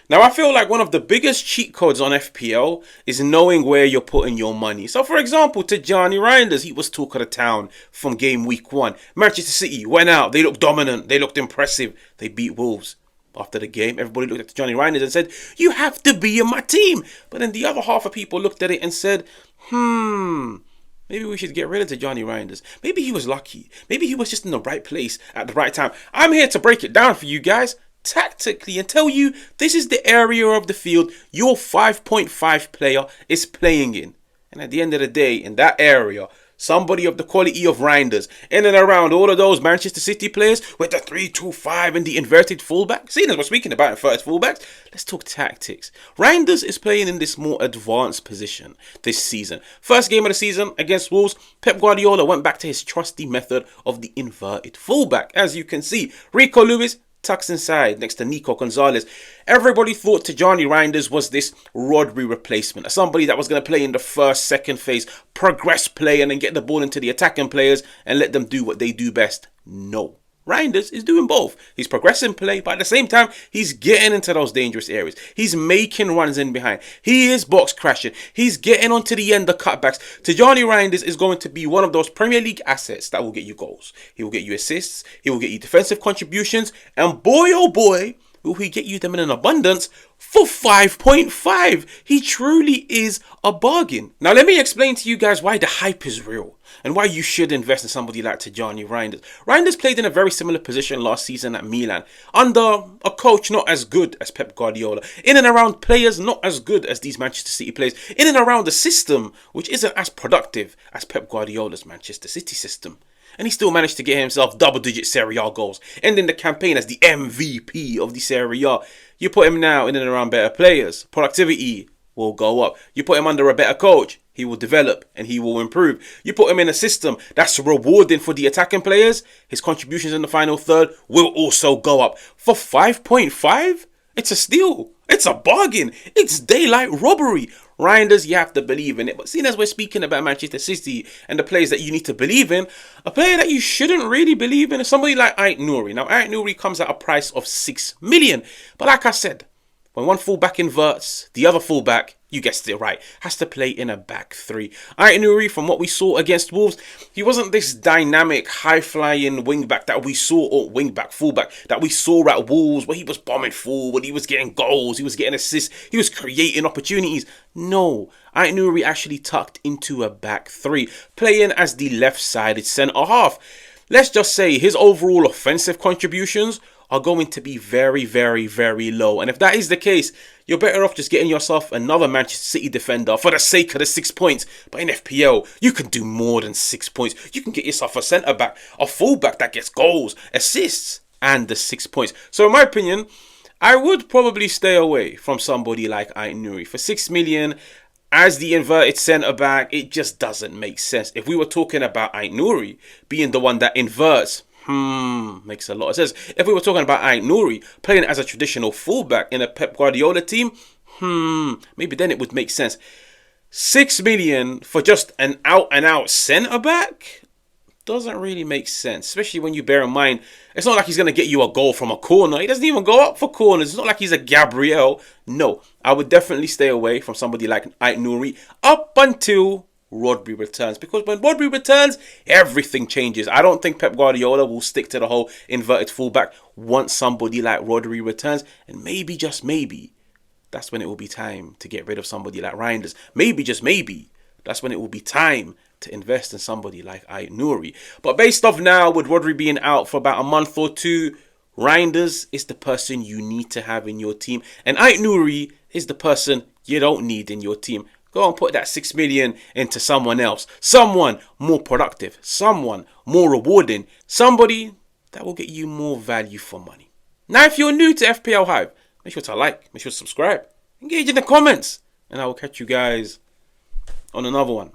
Now, I feel like one of the biggest cheat codes on FPL is knowing where you're putting your money. So, for example, to Johnny Reijnders, he was talk of the town from game week 1. Manchester City went out. They looked dominant. They looked impressive. They beat Wolves. After the game, everybody looked at Johnny Reijnders and said, you have to be in my team. But then the other half of people looked at it and said, maybe we should get rid of Johnny Reijnders. Maybe he was lucky. Maybe he was just in the right place at the right time. I'm here to break it down for you guys tactically and tell you this is the area of the field your 5.5 player is playing in. And at the end of the day, in that area, somebody of the quality of Reijnders, in and around all of those Manchester City players with the 3-2-5 and the inverted fullback. Seeing as we're speaking about inverted fullbacks, let's talk tactics. Reijnders is playing in this more advanced position this season. First game of the season against Wolves, Pep Guardiola went back to his trusty method of the inverted fullback. As you can see, Rico Lewis tucks inside next to Nico Gonzalez. Everybody thought Johnny Reijnders was this Rodri replacement, somebody that was going to play in the first, second phase, progress play and then get the ball into the attacking players and let them do what they do best. No. Reijnders is doing both. He's progressing play, but at the same time, he's getting into those dangerous areas. He's making runs in behind. He is box crashing. He's getting onto the end of cutbacks. Johnny Reijnders is going to be one of those Premier League assets that will get you goals. He will get you assists. He will get you defensive contributions. And boy, oh boy, will he get you them in an abundance for 5.5. He truly is a bargain. Now, let me explain to you guys why the hype is real and why you should invest in somebody like Johnny Reijnders. Reijnders played in a very similar position last season at Milan, under a coach not as good as Pep Guardiola, in and around players not as good as these Manchester City players, in and around a system which isn't as productive as Pep Guardiola's Manchester City system. And he still managed to get himself double-digit Serie A goals, ending the campaign as the MVP of the Serie A. You put him now in and around better players, productivity will go up. You put him under a better coach, he will develop and he will improve. You put him in a system that's rewarding for the attacking players, his contributions in the final third will also go up. For 5.5, it's a steal. It's a bargain. It's daylight robbery. Reijnders, you have to believe in it. But seeing as we're speaking about Manchester City and the players that you need to believe in, a player that you shouldn't really believe in is somebody like Reijnders. Now, Reijnders comes at a price of 6 million. But like I said, when one fullback inverts, the other fullback, you guessed it right, has to play in a back three. Reijnders, from what we saw against Wolves, he wasn't this dynamic, high-flying wing-back that we saw, or wing-back, fullback, that we saw at Wolves, where he was bombing forward, he was getting goals, he was getting assists, he was creating opportunities. No, Reijnders actually tucked into a back three, playing as the left-sided centre-half. Let's just say his overall offensive contributions are going to be very, very, very low. And if that is the case, you're better off just getting yourself another Manchester City defender for the sake of the 6 points. But in FPL, you can do more than 6 points. You can get yourself a centre-back, a full-back that gets goals, assists, and the 6 points. So in my opinion, I would probably stay away from somebody like Reijnders. For 6 million, as the inverted centre-back, it just doesn't make sense. If we were talking about Reijnders being the one that inverts, makes a lot of sense. If we were talking about Reijnders playing as a traditional fullback in a Pep Guardiola team, maybe then it would make sense. 6 million for just an out-and-out centre-back doesn't really make sense, especially when you bear in mind, it's not like he's going to get you a goal from a corner. He doesn't even go up for corners. It's not like he's a Gabriel. No, I would definitely stay away from somebody like Reijnders up until Rodri returns, because when Rodri returns, everything changes. I don't think Pep Guardiola will stick to the whole inverted fullback once somebody like Rodri returns, and maybe, just maybe, that's when it will be time to get rid of somebody like Reijnders. Maybe, just maybe, that's when it will be time to invest in somebody like Reijnders. But based off now, with Rodri being out for about a month or two, Reijnders is the person you need to have in your team, and Reijnders is the person you don't need in your team. Go and put that 6 million into someone else. Someone more productive. Someone more rewarding. Somebody that will get you more value for money. Now, if you're new to FPL Hive, make sure to like, make sure to subscribe, engage in the comments, and I will catch you guys on another one.